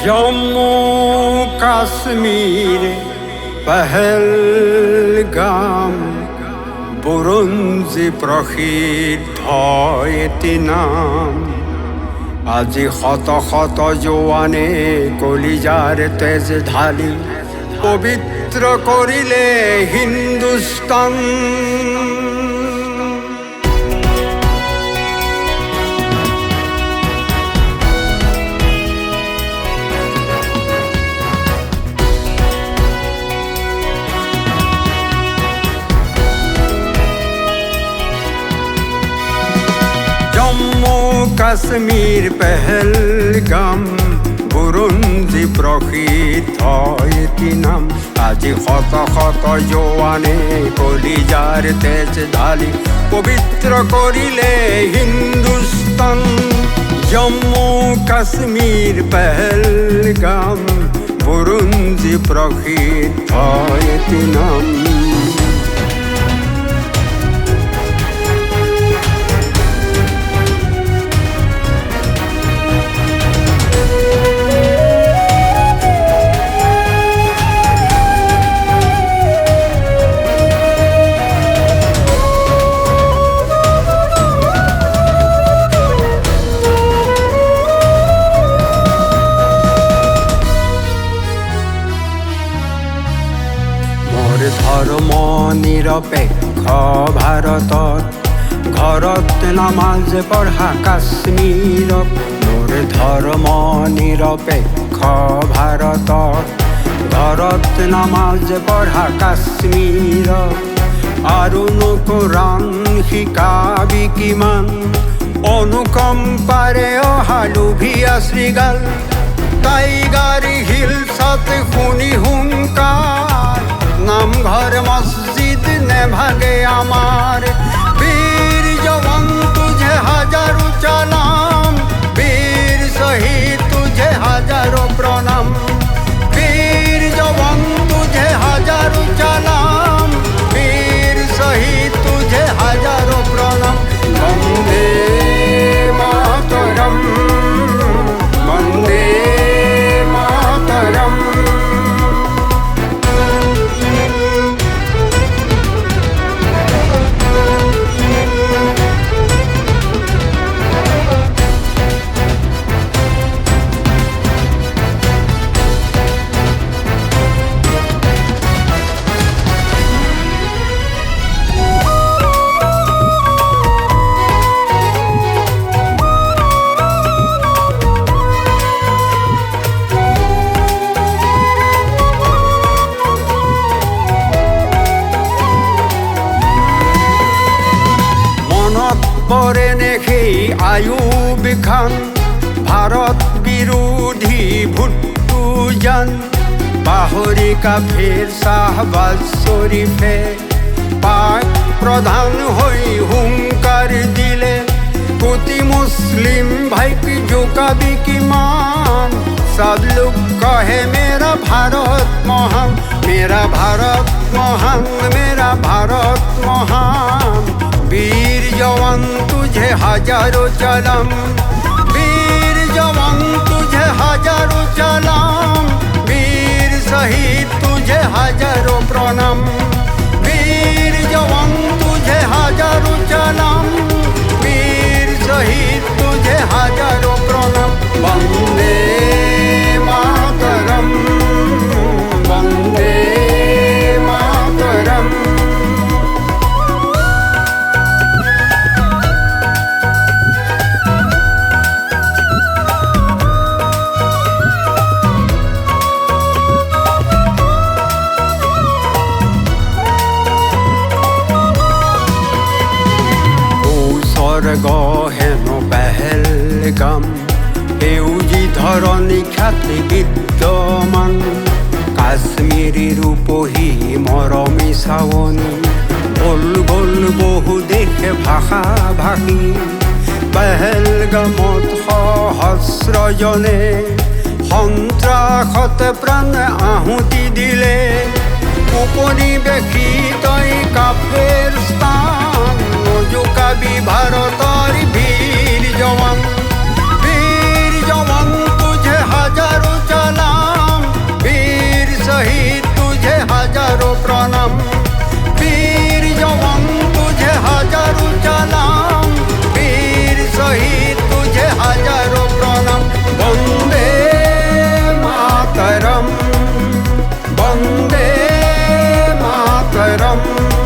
জম্মু কাশ্মীৰ পহলগাম বুৰঞ্জী প্ৰসিদ্ধ এটি নাম। আজি শত শত জোৱানে কলিজাৰ তেজ ঢালি পবিত্ৰ কৰিলে হিন্দুস্তান। জম্মু কাশ্মীৰ পহলগাম বুৰঞ্জী প্ৰসিদ্ধ এটি নাম। আজি শত শত জোৱানে কলিজাৰ তেজ ঢালি পবিত্ৰ কৰিলে হিন্দুস্তান। জম্মু কাশ্মীৰ পহলগাম বুৰঞ্জী প্ৰসিদ্ধ এটি নাম। ধৰ্ম নিৰপেক্ষ ভাৰতত ঘৰত নামাজ পঢ়া কাশ্মীৰক। মোৰ ধৰ্ম নিৰপেক্ষ ভাৰতত ঘৰত নামাজ পঢ়া কাশ্মীৰক। আৰুনো কোৰাণ শিকাবি কিমান, অনুকম্পাৰে অহা লোভিয়া শ্ৰীগাল। টাইগাৰ হিলছত শুনি হুংকাৰ, নামঘৰ মছজিদ নেভাগে আমাৰ। বীৰ জৱান তুঝে হাজাৰো চালাম, বীৰ শহীদ তুঝে হাজাৰো প্ৰণাম। বীৰ জৱান তুঝে হাজাৰো চালাম, বীৰ শহীদ তুঝে হাজাৰো প্ৰণাম। বন্দে মাতৰম, বন্দে মাতৰম। পৰে নেখি আয়ুব খান, ভাৰত বিৰোধী ভুট্টো জান। পাহৰি কাফিৰ শাহবাজ শ্বৰীফে পাক প্ৰধান হৈ হুংকাৰ দিলে। কোটি মুছলিম ভাইক জোকাবি কিমান, সব লোক কহে মেৰা ভাৰত মহান, মেৰা ভাৰত মহান, মেৰা ভাৰত মহান। বীর জওয়ান তুঝে হাজারো চালাম, বীর জওয়ান তুঝে হাজারো চালাম। বীর শহীদ তুঝে হাজারো প্রণাম, বীর জওয়ান তুঝে হাজারো চালাম। বীর শহীদ তুঝে হাজারো প্রণাম। বন্দে মাতরম, বন্দে মাতরম। স্বৰ্গ হেনো পহলগাম, সেউজী ধৰণী খ্যাতি বিদ্যমান। কাশ্মীৰী ৰূপহী মৰমী চাৱনী, গ'ল গ'ল বহু দেশে ভাষা ভাষী। পহলগামত সহস্ৰজনে সন্ত্ৰাসত প্ৰাণ আহুতি দিলে। উপনিবেশিত কাফেৰ স্থান, জোকাবি ভাৰতৰ বীৰ জৱান। বীৰ জৱান তুঝে হাজাৰো परम्